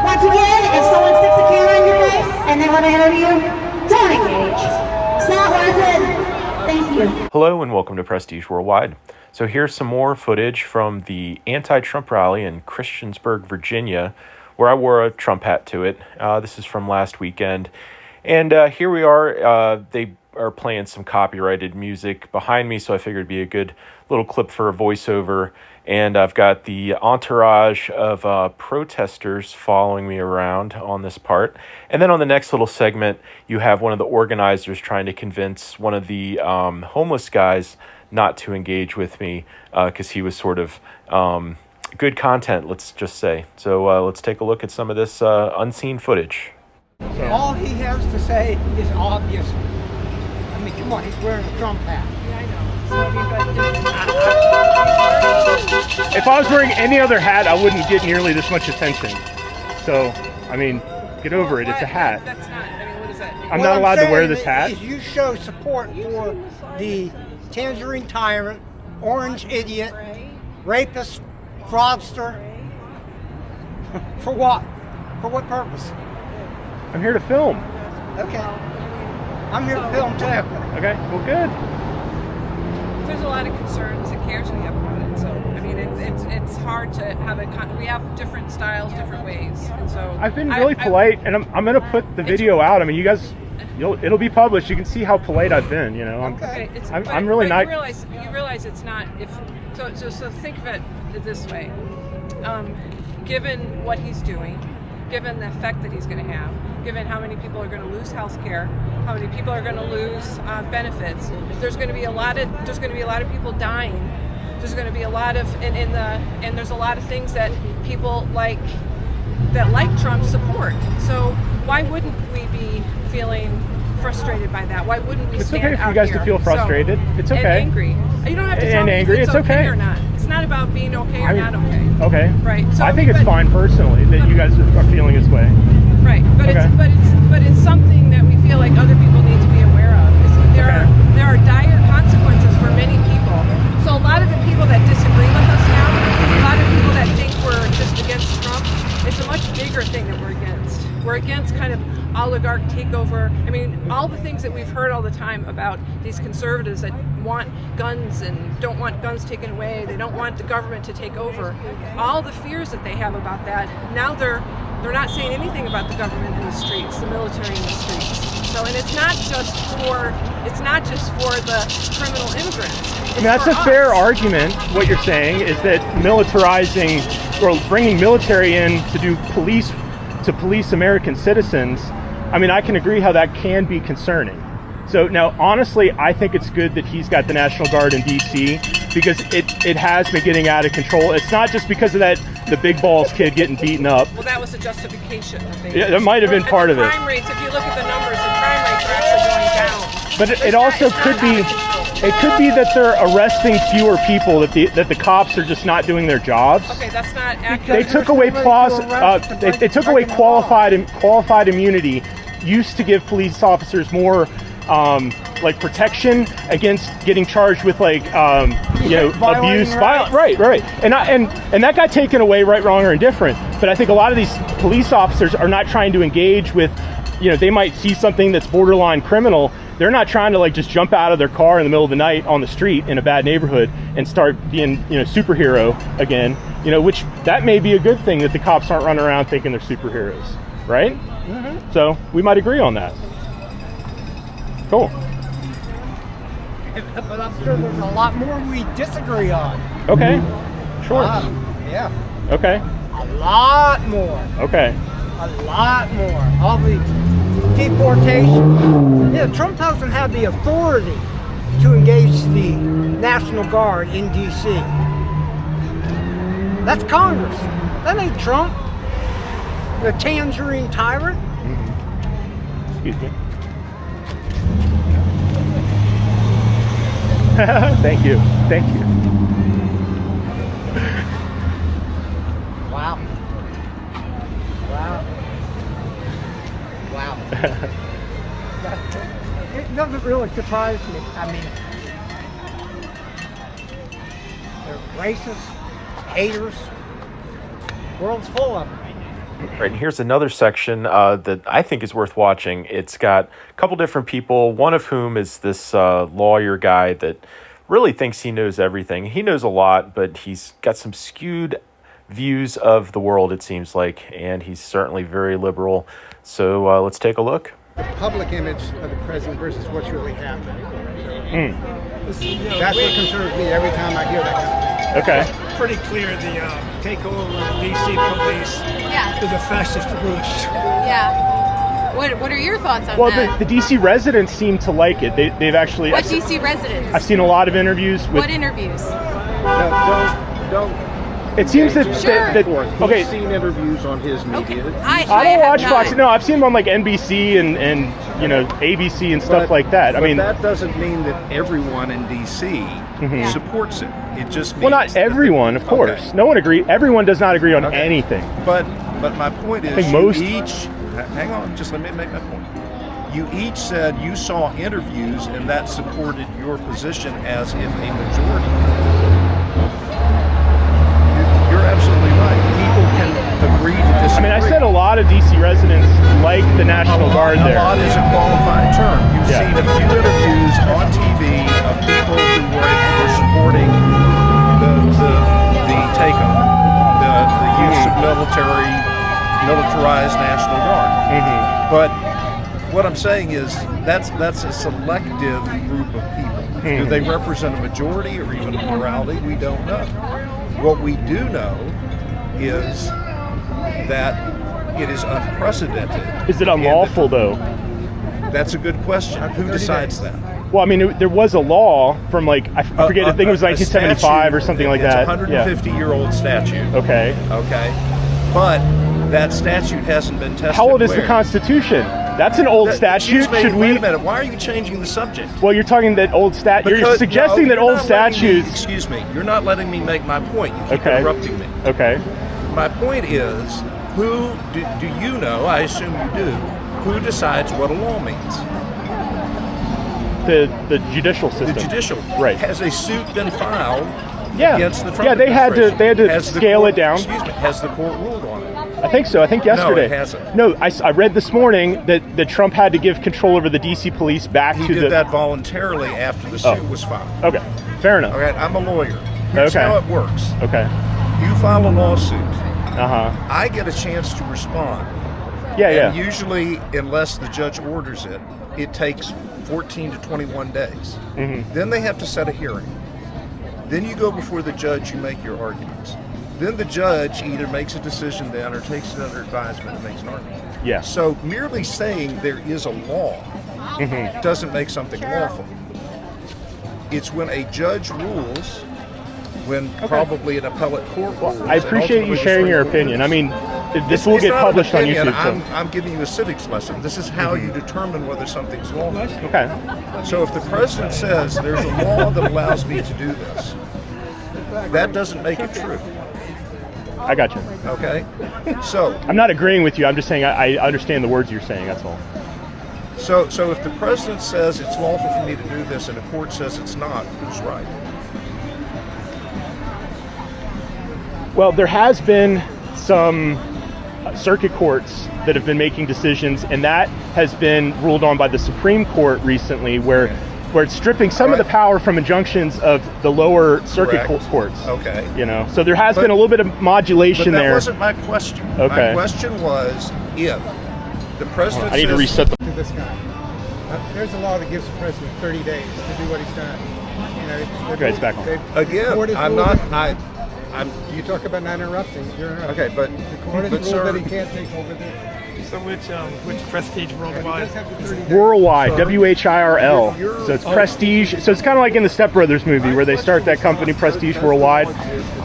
Once again, if someone sticks a camera in your face and they want to interview you, don't engage. It's not worth it. Thank you. Hello and welcome to Prestige Worldwide. So here's some more footage from the anti-Trump rally in Christiansburg, Virginia, where I wore a Trump hat to it. This is from last weekend. And here we are. They are playing some copyrighted music behind me, so I figured it'd be a good little clip for a voiceover. And I've got the entourage of protesters following me around on this part. And then on the next little segment, you have one of the organizers trying to convince one of the homeless guys not to engage with me because he was sort of good content, let's just say. So let's take a look at some of this unseen footage. All he has to say is obvious. I mean, come on, he's wearing a Trump hat. Yeah, I know. So, I mean, but If I was wearing any other hat, I wouldn't get nearly this much attention. So, I mean, get over it. It's a hat. That's not, I mean, what is that? I'm not allowed to wear this hat. Is you show support for the tangerine tyrant, orange idiot, rapist, fraudster. For what? For what purpose? I'm here to film. Okay. I'm here to film too. Okay, well, good. There's a lot of concerns and cares we have about it. So, I mean, it's hard to have we have different styles, different ways. And so I've been really polite, and I'm going to put the video out. I mean, you guys, it'll be published. You can see how polite I've been. You know, I'm really not. You realize it's not. So think of it this way. Given what he's doing, given the effect that he's going to have, given how many people are going to lose health care, how many people are going to lose benefits, there's going to be a lot of people dying. There's going to be a lot of and there's a lot of things that people like Trump support. So why wouldn't we be feeling frustrated by that? Why wouldn't we stand out here? It's okay for you guys to feel frustrated. It's okay. And angry. You don't have to tell me if it's okay or not. It's not about being okay or not okay. Okay. Right. So I think it's fine personally that you guys are feeling this way. Right. But it's something that we feel like other people need to be aware of. There are dire consequences for many people. So a lot of the people that disagree with us now, a lot of people that think we're just against Trump, it's a much bigger thing that we're against. We're against kind of oligarch takeover. I mean, all the things that we've heard all the time about these conservatives that want guns and don't want guns taken away. They don't want the government to take over. All the fears that they have about that. Now they're not saying anything about the government in the streets, the military in the streets. So, and it's not just for the criminal immigrants. I mean, that's a fair argument. What you're saying is that militarizing or bringing military in to police American citizens. I mean, I can agree how that can be concerning. So now, honestly, I think it's good that he's got the National Guard in D.C. because it has been getting out of control. It's not just because of the big balls kid getting beaten up. Well, that was a justification. Yeah, that might have been part of it. Crime rates, if you look at the numbers, the crime rates are actually going down. But it also could be. It could be that they're arresting fewer people, that the cops are just not doing their jobs. Okay, that's not accurate. They took away qualified immunity. Used to give police officers more protection against getting charged with abuse, violence. Right. And that got taken away, right, wrong, or indifferent. But I think a lot of these police officers are not trying to engage with, they might see something that's borderline criminal. They're not trying to just jump out of their car in the middle of the night on the street in a bad neighborhood and start being, superhero again, which that may be a good thing that the cops aren't running around thinking they're superheroes, right? Mm-hmm. So we might agree on that. Cool. But I'm sure there's a lot more we disagree on. Okay. Sure. Yeah. Okay. A lot more. Okay. A lot more. All the deportation. Yeah, Trump doesn't have the authority to engage the National Guard in D.C. That's Congress. That ain't Trump. The tangerine tyrant. Mm-hmm. Excuse me. Thank you. Wow. It doesn't really surprise me. I mean, they're racist, haters. World's full of them. Right, and here's another section that I think is worth watching. It's got a couple different people, one of whom is this lawyer guy that really thinks he knows everything. He knows a lot, but he's got some skewed views of the world, it seems like, and he's certainly very liberal. So let's take a look. The public image of the president versus what's really happening. That's what concerns me every time I hear that kind of thing. Okay. Pretty clear the takeover of the DC police is a fascist roost. Yeah. What are your thoughts on Well, that? the DC residents seem to like it. They've actually. What DC residents? I've seen a lot of interviews with. What interviews? Don't. It seems that. Sure. Okay. He's seen interviews on his media. I don't watch Fox. No, I've seen them on like NBC and ABC and stuff like that. I mean, that doesn't mean that everyone in DC supports it. It just means not everyone, of course. Okay. No one agree. Everyone does not agree on anything. But my point is, think most. Hang on, just let me make my point. You each said you saw interviews and that supported your position as if a majority. You're absolutely right. People can agree to disagree. I mean, I said a lot of DC residents like the National Guard there. A lot is a qualified term. You've seen a few interviews on TV of people who were supporting the takeover, the use of militarized National Guard. But what I'm saying is that's a selective group of people. Do they represent a majority or even a plurality? We don't know. What we do know is that it is unprecedented. Is it unlawful, though? That's a good question. Who decides that? Well, I mean, there was a law from like, I forget, I think it was 1975 or something like that. It's a 150-year-old statute. Okay. But that statute hasn't been tested. How old is the Constitution? That's an old statute. Wait a minute. Why are you changing the subject? Well, you're talking that old statute. You're suggesting that old statutes. Excuse me. You're not letting me make my point. You keep interrupting me. Okay. My point is, who do you know? I assume you do. Who decides what a law means? The judicial system. The judicial. Right. Has a suit been filed against the Trump they had to scale it down. Excuse me. Has the court ruled on it? I think so. I think yesterday. No, it hasn't. No, I read this morning that Trump had to give control over the DC police back to the... He did that voluntarily after the suit was filed. Okay, fair enough. All right, I'm a lawyer. Here's how it works. Okay. You file a lawsuit. I get a chance to respond. Yeah. And usually, unless the judge orders it, it takes 14 to 21 days. Then they have to set a hearing. Then you go before the judge, you make your arguments. Then the judge either makes a decision then or takes it under advisement and makes an argument. Yeah. So merely saying there is a law doesn't make something lawful. It's when a judge rules, when probably an appellate court rules. I appreciate you sharing your opinion. I mean, this will get published on YouTube. I'm giving you a civics lesson. This is how you determine whether something's lawful. Okay. So if the president says there's a law that allows me to do this, that doesn't make it true. I got you. Okay? So I'm not agreeing with you. I'm just saying I understand the words you're saying, that's all. So if the president says it's lawful for me to do this and the court says it's not, who's right? Well, there has been some circuit courts that have been making decisions, and that has been ruled on by the Supreme Court recently, where it's stripping some of the power from injunctions of the lower circuit courts. Okay. So there has been a little bit of modulation there. But that wasn't my question. Okay. My question was if the president I need to reset the... To this guy. There's a law that gives the president 30 days to do what he's done. Okay, it's back on. Again, I'm not... You talk about not interrupting. You're interrupting. Okay, but... The court has ruled that he can't take over this. So which prestige worldwide? Worldwide, WHIRL. So it's Prestige. So it's kind of like in the Step Brothers movie where they start that company, Prestige Worldwide.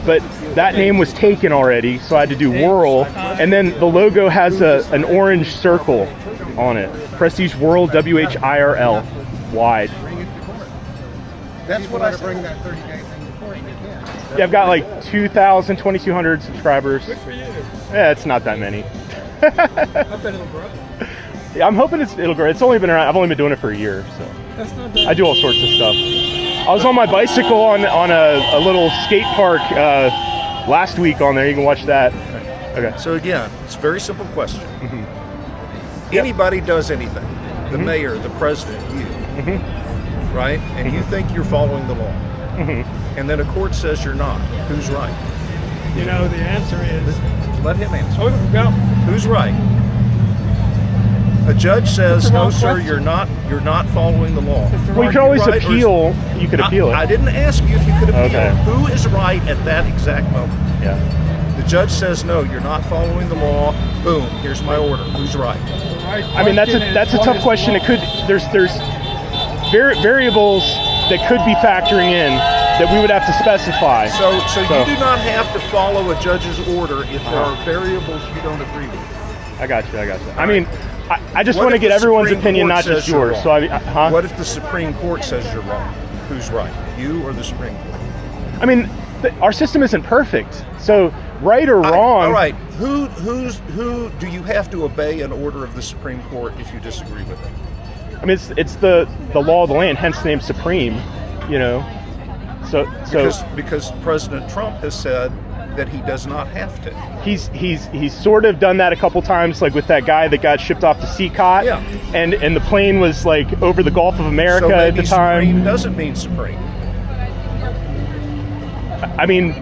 But that name was taken already, so I had to do Whirl. And then the logo has an orange circle on it. Prestige World, WHIRL, wide. That's what I bring that 30 days into court. Yeah, I've got like 2,200 subscribers. Good for you. Yeah, it's not that many. I bet it'll grow. Yeah, I'm hoping it'll grow. It's only been around. I've only been doing it for a year, so That's not bad. I do all sorts of stuff. I was on my bicycle on a little skate park last week on there. You can watch that. Okay. So again, it's a very simple question. Anybody does anything, the mayor, the president, you, right? And you think you're following the law. And then a court says you're not. Who's right? You know, the answer is. Let him answer. Oh, go. Who's right? A judge says, no, sir, you're not following the law. Well, you can always appeal. You could appeal it. I didn't ask you if you could appeal. Okay. Who is right at that exact moment? Yeah. The judge says, no, you're not following the law. Boom, here's my order. Who's right? I mean, that's a tough question. It could there's variables that could be factoring in that we would have to specify. So you do not have to follow a judge's order if there are variables you don't agree with. I got you. I mean, I just want to get everyone's opinion, not just yours. So What if the Supreme Court says you're wrong? Who's right? You or the Supreme Court? I mean, our system isn't perfect. So right or wrong. All right. Who do you have to obey an order of the Supreme Court if you disagree with it? I mean, it's the law of the land, hence the name supreme. You know. So because President Trump has said that he does not have to. He's sort of done that a couple times, like with that guy that got shipped off to Seacott, and the plane was like over the Gulf of America so at the time. Supreme doesn't mean supreme. I mean,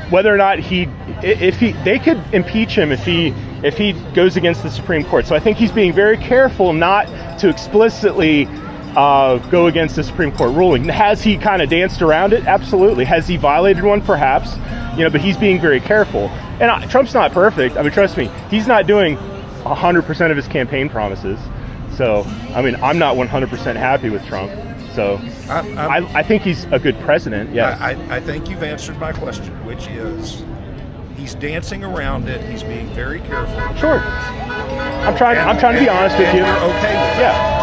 whether or not they could impeach him if he goes against the Supreme Court. So I think he's being very careful not to explicitly go against the Supreme Court ruling. Has he kind of danced around it? Absolutely. Has he violated one? Perhaps. You know, but he's being very careful. And Trump's not perfect. I mean, trust me, he's not doing 100% of his campaign promises. So, I mean, I'm not 100% happy with Trump. So, I think he's a good president. Yes. I think you've answered my question, which is he's dancing around it. He's being very careful. Sure. I'm trying to be honest with you. You're okay with that. Yeah.